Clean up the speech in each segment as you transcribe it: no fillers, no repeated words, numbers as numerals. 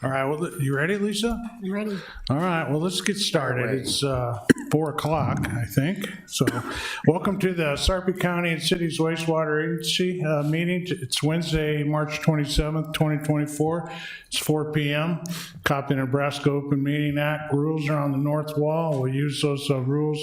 All right, well, you ready, Lisa? I'm ready. All right, well, let's get started. It's 4 o'clock, I think. So welcome to the Sarpy County and City's Wastewater Agency meeting. It's Wednesday, March 27th, 2024. It's 4 p.m. Copy of Nebraska Open Meeting Act rules are on the north wall. We'll use those rules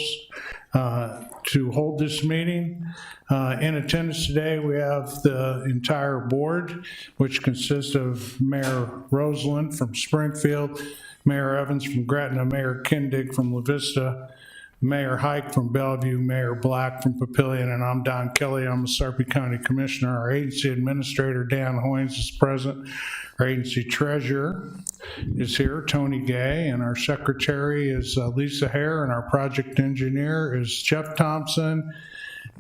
to hold this meeting. In attendance today, we have the entire board, which consists of Mayor Roseland from Springfield, Mayor Evans from Gretna, Mayor Kindig from La Vista, Mayor Hike from Bellevue, Mayor Black from Papillion, and I'm Don Kelly. I'm the Sarpy County Commissioner. Our agency administrator, Dan Hoynes, is present. Our agency treasurer is here, Tony Gay, and our secretary is Lisa Hare, and our project engineer is Jeff Thompson,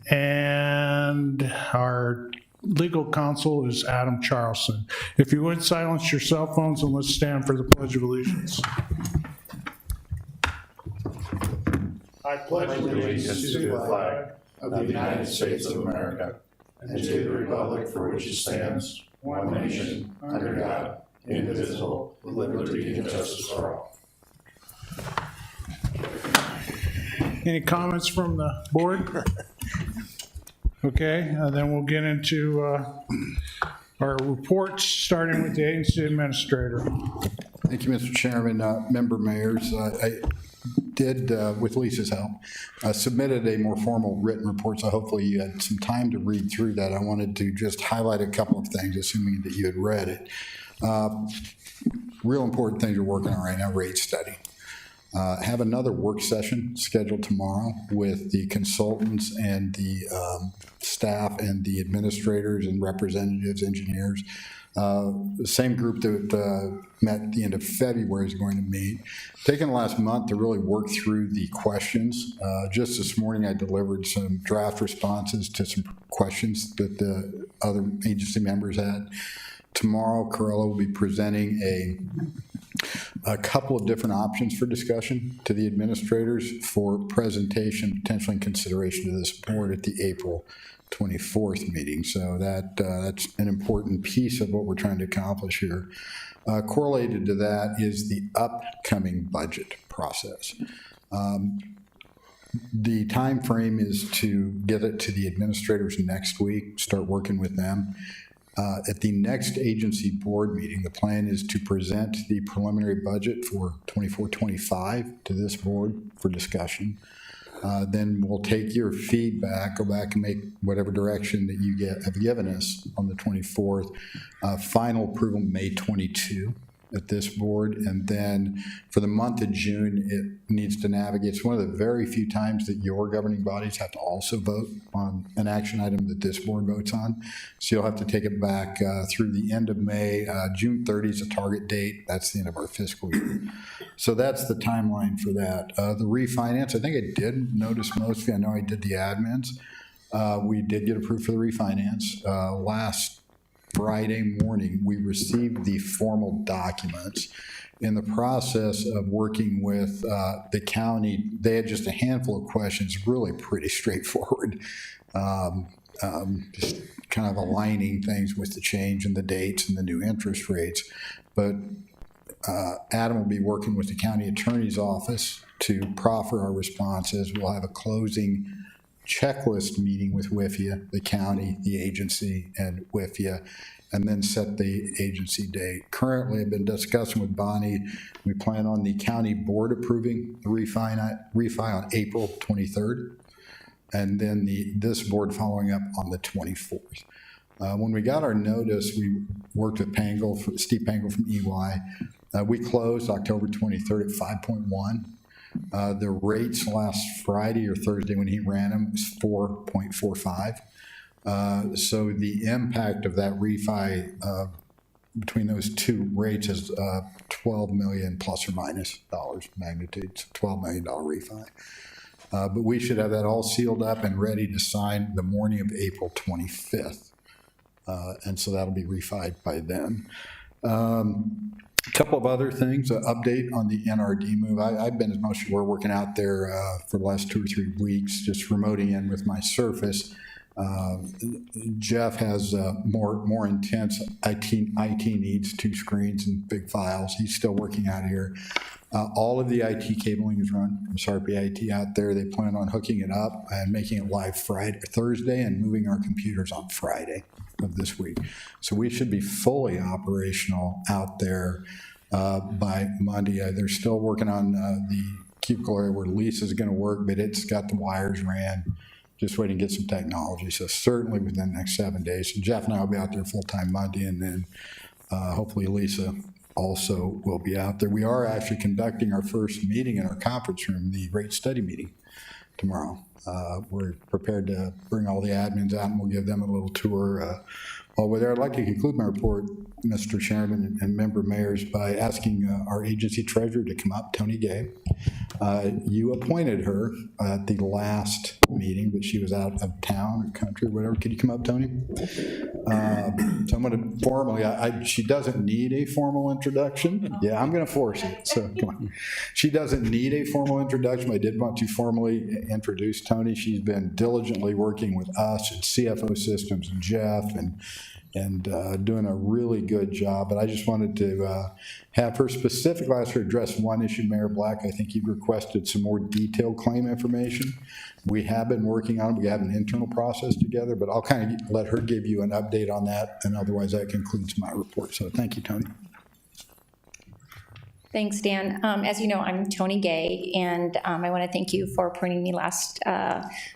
and our legal counsel is Adam Charlson. If you would, silence your cell phones and let's stand for the Pledge of Allegiance. I pledge allegiance to the flag of the United States of America and to the republic for which it stands, one nation, under God, indivisible, with liberty and justice for all. Any comments from the board? Okay, then we'll get into our reports, starting with the agency administrator. Thank you, Mr. Chairman, member mayors. I did, with Lisa's help, submitted a more formal written report, so hopefully you had some time to read through that. I wanted to just highlight a couple of things, assuming that you had read it. Real important things we're working on right now: rate study. Have another work session scheduled tomorrow with the consultants and the staff and the administrators and representatives, engineers. The same group that met at the end of February is going to meet. Taken the last month to really work through the questions. Just this morning I delivered some draft responses to some questions that the other agency members had. Tomorrow, Corella will be presenting a couple of different options for discussion to the administrators for presentation, potentially in consideration to this board at the April 24th meeting. So that's an important piece of what we're trying to accomplish here. Correlated to that is the upcoming budget process. The time frame is to get it to the administrators next week, start working with them. At the next agency board meeting, the plan is to present the preliminary budget for 24-25 to this board for discussion. Then we'll take your feedback, go back and make whatever direction that you have given us on the 24th. Final approval May 22 at this board, and then for the month of June, it needs to navigate. It's one of the very few times that your governing bodies have to also vote on an action item that this board votes on. So you'll have to take it back through the end of May. June 30 is a target date. That's the end of our fiscal year. So that's the timeline for that. The refinance, I think I did notice most of you. I know I did the admins. We did get approved for the refinance. Last Friday morning, we received the formal documents. In the process of working with the county, they had just a handful of questions, really pretty straightforward, just kind of aligning things with the change in the dates and the new interest rates. But Adam will be working with the county attorney's office to proffer our responses. We'll have a closing checklist meeting with WIFIA, the county, the agency, and WIFIA, and then set the agency date. Currently, I've been discussing with Bonnie. We plan on the county board approving the refi on April 23rd, and then this board following up on the 24th. When we got our notice, we worked with Steve Pangle from EY. We closed October 23rd at 5.1. The rates last Friday or Thursday when he ran them was 4.45. So the impact of that refi between those two rates is $12 million plus or minus dollars magnitude. It's a $12 million refi. But we should have that all sealed up and ready to sign the morning of April 25th. And so that'll be refied by then. A couple of other things, update on the NRD move. I've been, as most of you were, working out there for the last 2 or 3 weeks, just remoting in with my Surface. Jeff has more intense IT needs, 2 screens and big files. He's still working out here. All of the IT cabling is run from SRP IT out there. They plan on hooking it up and making it live Thursday and moving our computers on Friday of this week. So we should be fully operational out there by Monday. They're still working on the cubicle area where Lisa's going to work, but it's got the wires ran. Just waiting to get some technology. So certainly within the next 7 days. And Jeff and I will be out there full-time Monday, and then hopefully Lisa also will be out there. We are actually conducting our first meeting in our conference room, the rate study meeting, tomorrow. We're prepared to bring all the admins out, and we'll give them a little tour over there. I'd like to conclude my report, Mr. Chairman and member mayors, by asking our agency treasurer to come up, Tony Gay. You appointed her at the last meeting, but she was out of town or country or whatever. Could you come up, Tony? So I'm going to formally, she doesn't need a formal introduction. Yeah, I'm going to force it. So come on. She doesn't need a formal introduction. I did want to formally introduce Tony. She's been diligently working with us at CFO Systems and Jeff and doing a really good job. But I just wanted to have her specifically ask her to address one issue, Mayor Black. I think you've requested some more detailed claim information. We have been working on it. We have an internal process together, but I'll kind of let her give you an update on that, and otherwise that concludes my report. So thank you, Tony. Thanks, Dan. As you know, I'm Tony Gay, and I want to thank you for appointing me last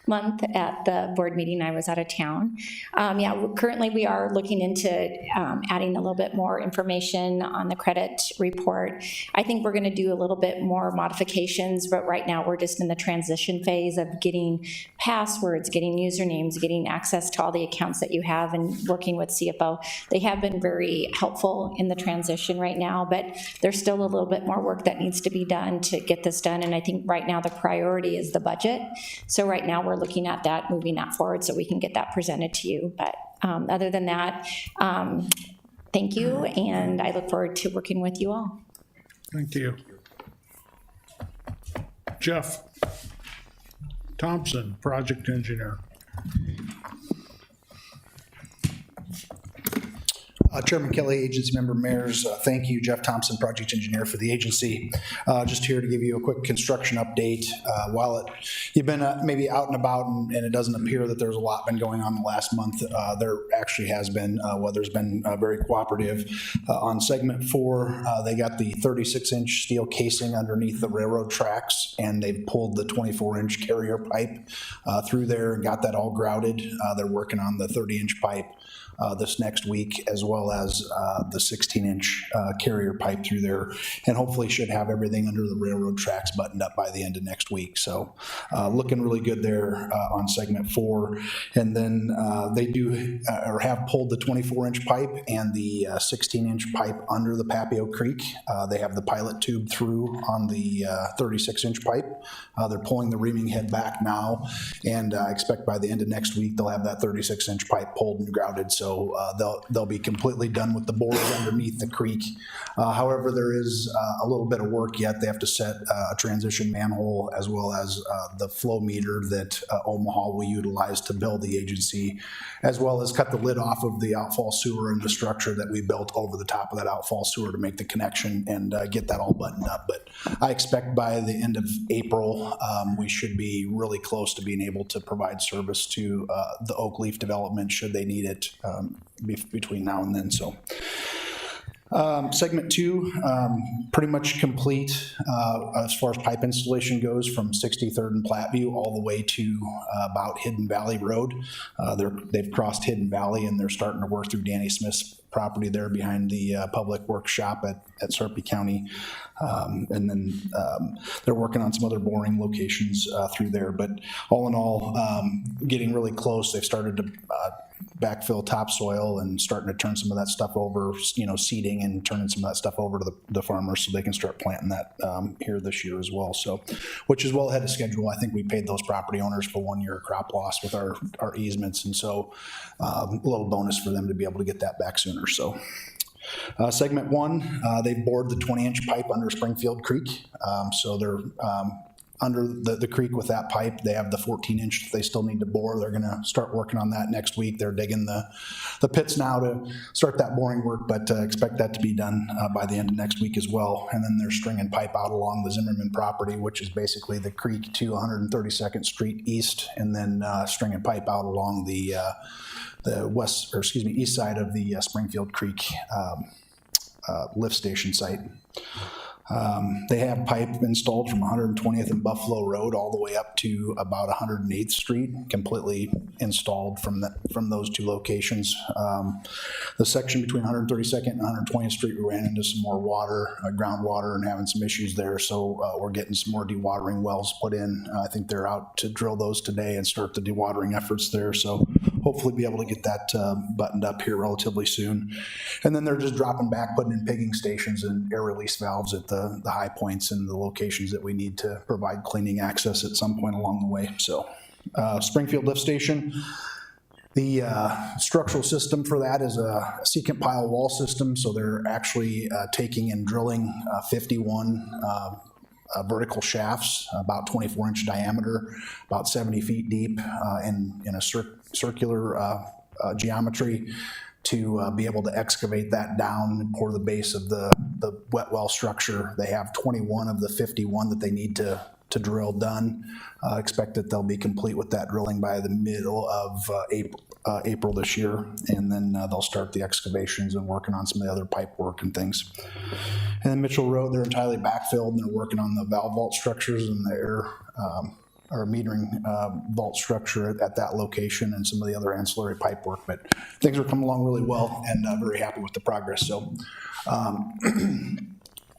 month at the board meeting. I was out of town. Currently we are looking into adding a little bit more information on the credit report. I think we're going to do a little bit more modifications, but right now we're just in the transition phase of getting passwords, getting usernames, getting access to all the accounts that you have, and working with CFO. They have been very helpful in the transition right now, but there's still a little bit more work that needs to be done to get this done, and I think right now the priority is the budget. So right now we're looking at that, moving that forward so we can get that presented to you. But other than that, thank you, and I look forward to working with you all. Thank you. Jeff Thompson, project engineer. Chairman Kelly, agency member, mayors, thank you, Jeff Thompson, project engineer for the agency. Just here to give you a quick construction update. While you've been maybe out and about and it doesn't appear that there's a lot been going on the last month, there actually has been. Weather's been very cooperative. On segment 4, they got the 36-inch steel casing underneath the railroad tracks, and they've pulled the 24-inch carrier pipe through there and got that all grouted. They're working on the 30-inch pipe this next week, as well as the 16-inch carrier pipe through there, and hopefully should have everything under the railroad tracks buttoned up by the end of next week. So looking really good there on segment 4. And then they do or have pulled the 24-inch pipe and the 16-inch pipe under the Papio Creek. They have the pilot tube through on the 36-inch pipe. They're pulling the reaming head back now, and I expect by the end of next week they'll have that 36-inch pipe pulled and grouted. So they'll be completely done with the bores underneath the creek. However, there is a little bit of work yet. They have to set a transition manhole as well as the flow meter that Omaha will utilize to build the agency, as well as cut the lid off of the outfall sewer and the structure that we built over the top of that outfall sewer to make the connection and get that all buttoned up. But I expect by the end of April, we should be really close to being able to provide service to the Oak Leaf development should they need it between now and then. So segment 2, pretty much complete as far as pipe installation goes, from 63rd and Platteview all the way to about Hidden Valley Road. They've crossed Hidden Valley, and they're starting to work through Danny Smith's property there behind the public works shop at Sarpy County. And then they're working on some other boring locations through there. But all in all, getting really close. They've started to backfill topsoil and starting to turn some of that stuff over, seeding and turning some of that stuff over to the farmers so they can start planting that here this year as well. So, which is well ahead of schedule. I think we paid those property owners for 1 year of crop loss with our easements. And so a little bonus for them to be able to get that back sooner. So segment 1, they bored the 20-inch pipe under Springfield Creek. So they're under the creek with that pipe. They have the 14-inch that they still need to bore. They're gonna start working on that next week. They're digging the pits now to start that boring work, but expect that to be done by the end of next week as well. And then they're stringing pipe out along the Zimmerman property, which is basically the creek to 132nd Street East, and then stringing pipe out along the east side of the Springfield Creek lift station site. They have pipe installed from 120th and Buffalo Road all the way up to about 108th Street, completely installed from those two locations. The section between 132nd and 120th Street, we ran into some more water, groundwater, and having some issues there, so we're getting some more dewatering wells put in. I think they're out to drill those today and start the dewatering efforts there, so hopefully be able to get that buttoned up here relatively soon. And then they're just dropping back, putting in pigging stations and air release valves at the high points and the locations that we need to provide cleaning access at some point along the way. So Springfield Lift Station, the structural system for that is a secant pile wall system. So they're actually taking and drilling 51 vertical shafts, about 24-inch diameter, about 70 feet deep, in a circular geometry, to be able to excavate that down and pour the base of the wet well structure. They have 21 of the 51 that they need to drill done. Expect that they'll be complete with that drilling by the middle of April this year, and then they'll start the excavations and working on some of the other pipe work and things. And then Mitchell Road, they're entirely backfilled, and they're working on the valve vault structures and the air or metering vault structure at that location and some of the other ancillary pipe work. But things are coming along really well, and very happy with the progress. So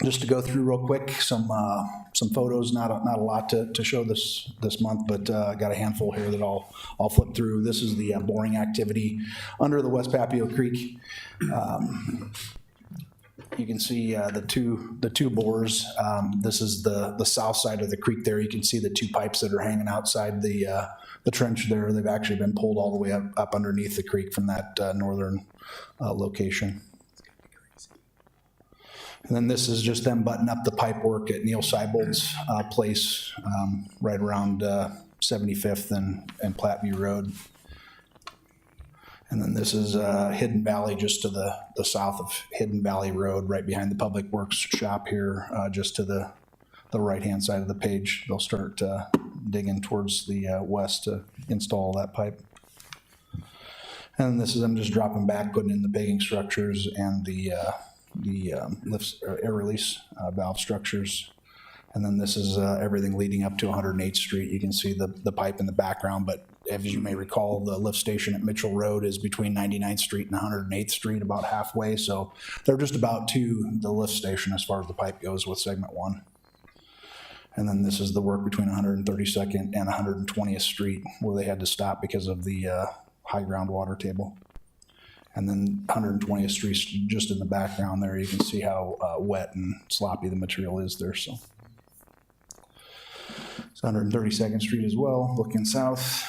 just to go through real quick, some photos, not a lot to show this month, but I got a handful here that I'll flip through. This is the boring activity under the West Papio Creek. You can see the two bores. This is the south side of the creek there. You can see the two pipes that are hanging outside the trench there. They've actually been pulled all the way up underneath the creek from that northern location. And then this is just them butting up the pipe work at Neil Seibold's place, right around 75th and Platteview Road. And then this is Hidden Valley, just to the south of Hidden Valley Road, right behind the Public Works shop here, just to the right-hand side of the page. They'll start digging towards the west to install that pipe. And this is them just dropping back, putting in the pigging structures and the lifts, air release valve structures. And then this is everything leading up to 108th Street. You can see the pipe in the background, but as you may recall, the lift station at Mitchell Road is between 99th Street and 108th Street, about halfway. So they're just about to the lift station as far as the pipe goes with segment 1. And then this is the work between 132nd and 120th Street, where they had to stop because of the high groundwater table. And then 120th Street, just in the background there, you can see how wet and sloppy the material is there. So it's 132nd Street as well, looking south.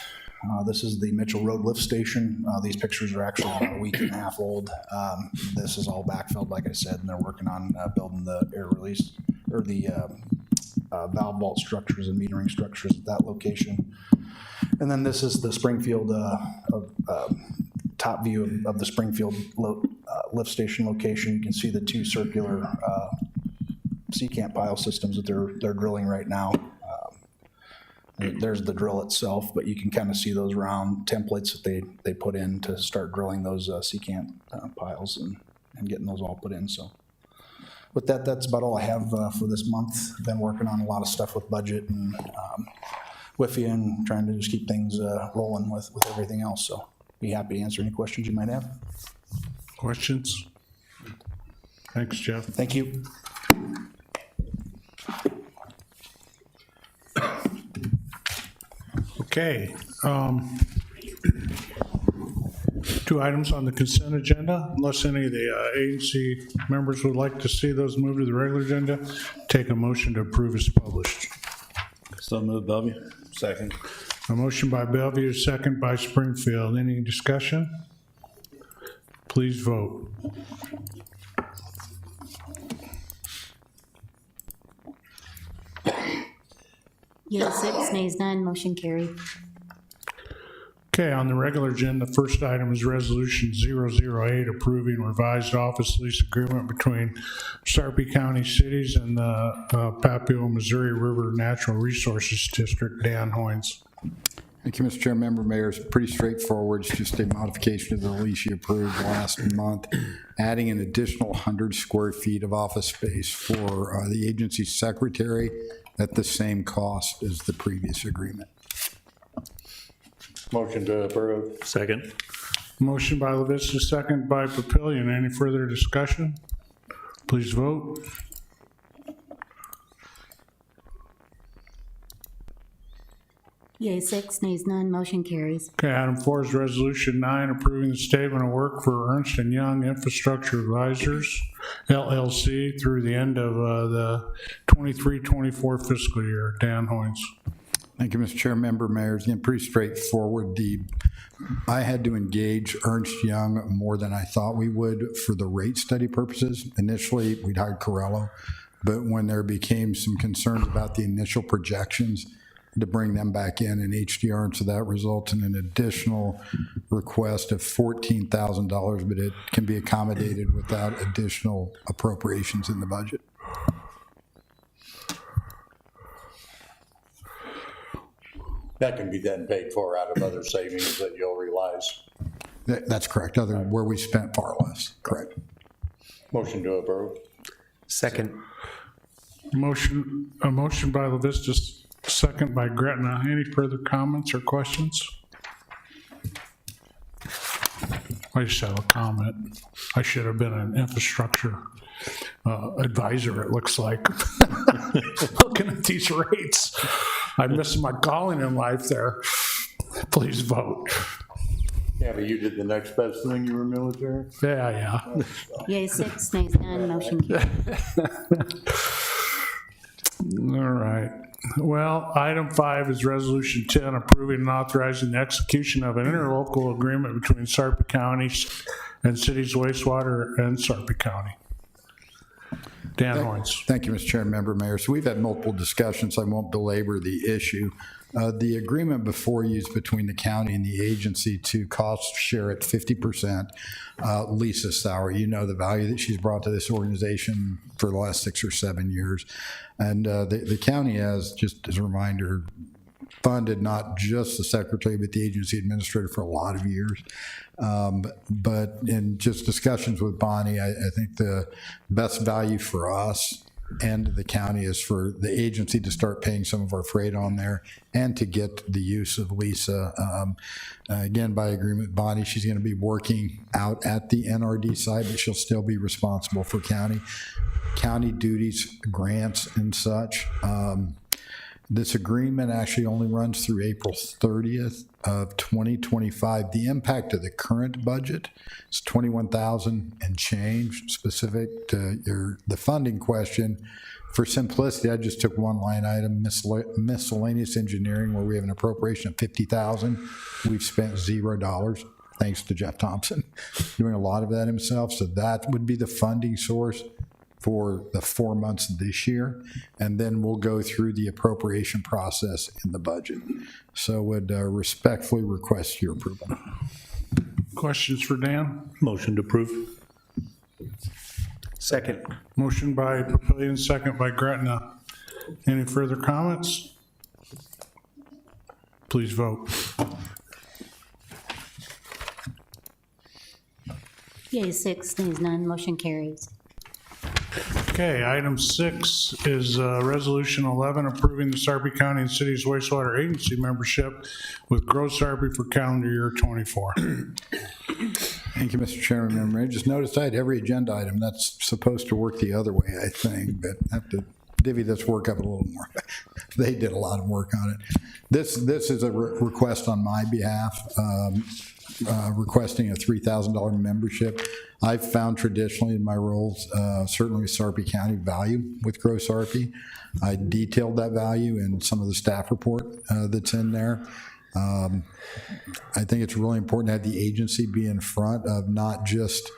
This is the Mitchell Road lift station. These pictures are actually about a week and a half old. This is all backfilled, like I said, and they're working on building the air release, or the valve vault structures and metering structures at that location. And then this is the Springfield top view of the Springfield lift station location. You can see the two circular secant pile systems that they're drilling right now. There's the drill itself, but you can kind of see those round templates that they put in to start drilling those secant piles and getting those all put in. So with that, that's about all I have for this month. Been working on a lot of stuff with budget and WIFIA and trying to just keep things rolling with everything else. So be happy to answer any questions you might have. Questions? Thanks, Jeff. Thank you. Okay. 2 items on the consent agenda. Unless any of the agency members would like to see those moved to the regular agenda, take a motion to approve as published. So moved, Bellevue. Second. A motion by Bellevue, second by Springfield. Any discussion? Please vote. Yea, 6, nays none, motion carried. Okay, on the regular agenda, the first item is Resolution 008, approving revised office lease agreement between Sarpy County Cities and the Papio, Missouri River Natural Resources District. Dan Hoynes. Thank you, Mr. Chair. Member Mayor, it's pretty straightforward. It's just a modification of the lease you approved last month, adding an additional 100 square feet of office space for the agency secretary at the same cost as the previous agreement. Motion to approve. Second. Motion by Leviska, second by Papillion. Any further discussion? Please vote. Yea, 6, nays none, motion carries. Okay, item 4 is Resolution 9, approving the statement of work for Ernst & Young Infrastructure Advisors, LLC, through the end of the 23-24 fiscal year. Dan Hoynes. Thank you, Mr. Chair. Member Mayors, again, pretty straightforward. I had to engage Ernst Young more than I thought we would for the rate study purposes. Initially, we'd hired Corello, but when there became some concerns about the initial projections, to bring them back in HDR, and so that results in an additional request of $14,000, but it can be accommodated without additional appropriations in the budget. That can be then paid for out of other savings that you'll realize. That's correct, where we spent far less, correct. Motion to approve. Second. A motion by Leviska, second by Gretna. Any further comments or questions? I just have a comment. I should have been an infrastructure advisor, it looks like. Looking at these rates, I missed my calling in life there. Please vote. Yeah, but you did the next best thing, you were military? Yeah. Yea, 6, nays none, motion carried. All right. Well, item 5 is Resolution 10, approving and authorizing the execution of an interlocal agreement between Sarpy County and Cities Wastewater and Sarpy County. Dan Hoynes. Thank you, Mr. Chair and Member Mayor. So we've had multiple discussions. I won't belabor the issue. The agreement before you is between the county and the agency to cost share at 50%. Lisa Sauer, you know the value that she's brought to this organization for the last 6 or 7 years. And the county has, just as a reminder, funded not just the secretary, but the agency administrator for a lot of years. But in just discussions with Bonnie, I think the best value for us and the county is for the agency to start paying some of our freight on there and to get the use of Lisa. Again, by agreement, Bonnie, she's going to be working out at the NRD side, but she'll still be responsible for county duties, grants, and such. This agreement actually only runs through April 30th of 2025. The impact of the current budget is $21,000 and change. Specific to the funding question, for simplicity, I just took one line item, miscellaneous engineering, where we have an appropriation of $50,000. We've spent $0, thanks to Jeff Thompson, doing a lot of that himself. So that would be the funding source for the 4 months this year, and then we'll go through the appropriation process in the budget. So would respectfully request your approval. Questions for Dan? Motion to approve. Second. Motion by Papillion, second by Gretna. Any further comments? Please vote. Yea, 6, nays none, motion carries. Okay, item 6 is Resolution 11, approving the Sarpy County and Cities Wastewater Agency membership with Grow Sarpy for calendar year '24. Thank you, Mr. Chairman. Member, I just noticed I had every agenda item. That's supposed to work the other way, I think, but I have to divvy this work up a little more. They did a lot of work on it. This is a request on my behalf, requesting a $3,000 membership. I've found traditionally in my roles, certainly with Sarpy County, value with Grow Sarpy. I detailed that value in some of the staff report that's in there. I think it's really important to have the agency be in front of not just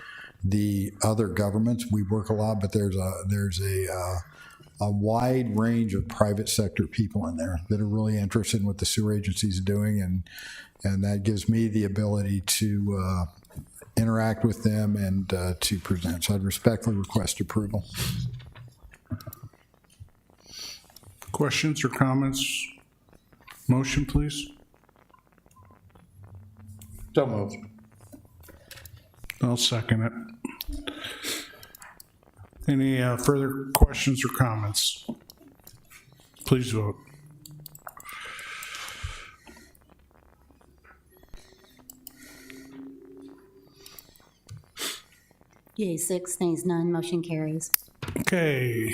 the other governments. We work a lot, but there's a a wide range of private sector people in there that are really interested in what the sewer agency is doing, and that gives me the ability to interact with them and to present. So I'd respectfully request approval. Questions or comments? Motion, please. So moved. I'll second it. Any further questions or comments? Please vote. Yea, 6, nays none, motion carries. Okay,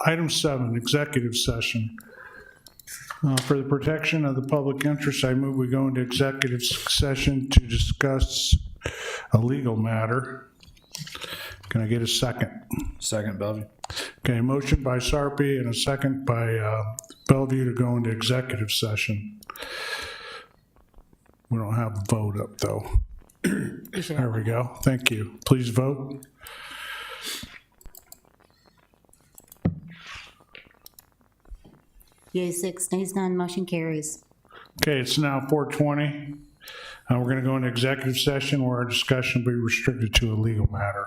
item 7, executive session. For the protection of the public interest, I move we go into executive session to discuss a legal matter. Can I get a second? Second, Bellevue. Okay, motion by Sarpy and a second by Bellevue to go into executive session. We don't have a vote up, though. You should There have we go. Thank you. Please vote. Yea, 6, nays none, motion carries. Okay, it's now 4:20. We're going to go into executive session where our discussion will be restricted to a legal matter.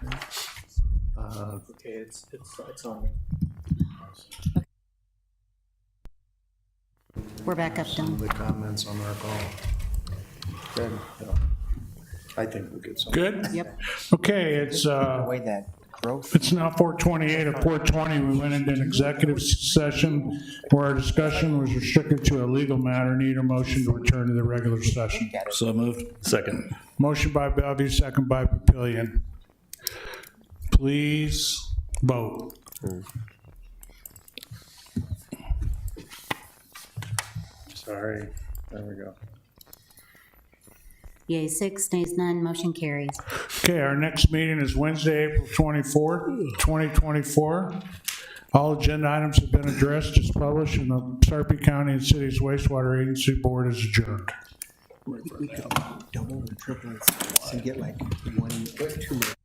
Okay, it's on. We're back up, Some of Don. the comments on our call. Good. I think we'll get some. Good? Yep. Okay, it's now 4:28. At 4:20, we went into an executive session where our discussion was restricted to a legal matter. Need a motion to return to the regular session. So moved. Second. Motion by Bellevue, second by Papillion. Please vote. Sorry, there we go. Yea, 6, nays none, motion carries. Okay, our next meeting is Wednesday, April 24th, 2024. All agenda items have been addressed as published, and the Sarpy County and Cities Wastewater Agency Board is adjourned. We could double and triple and get like 1, 2 minutes.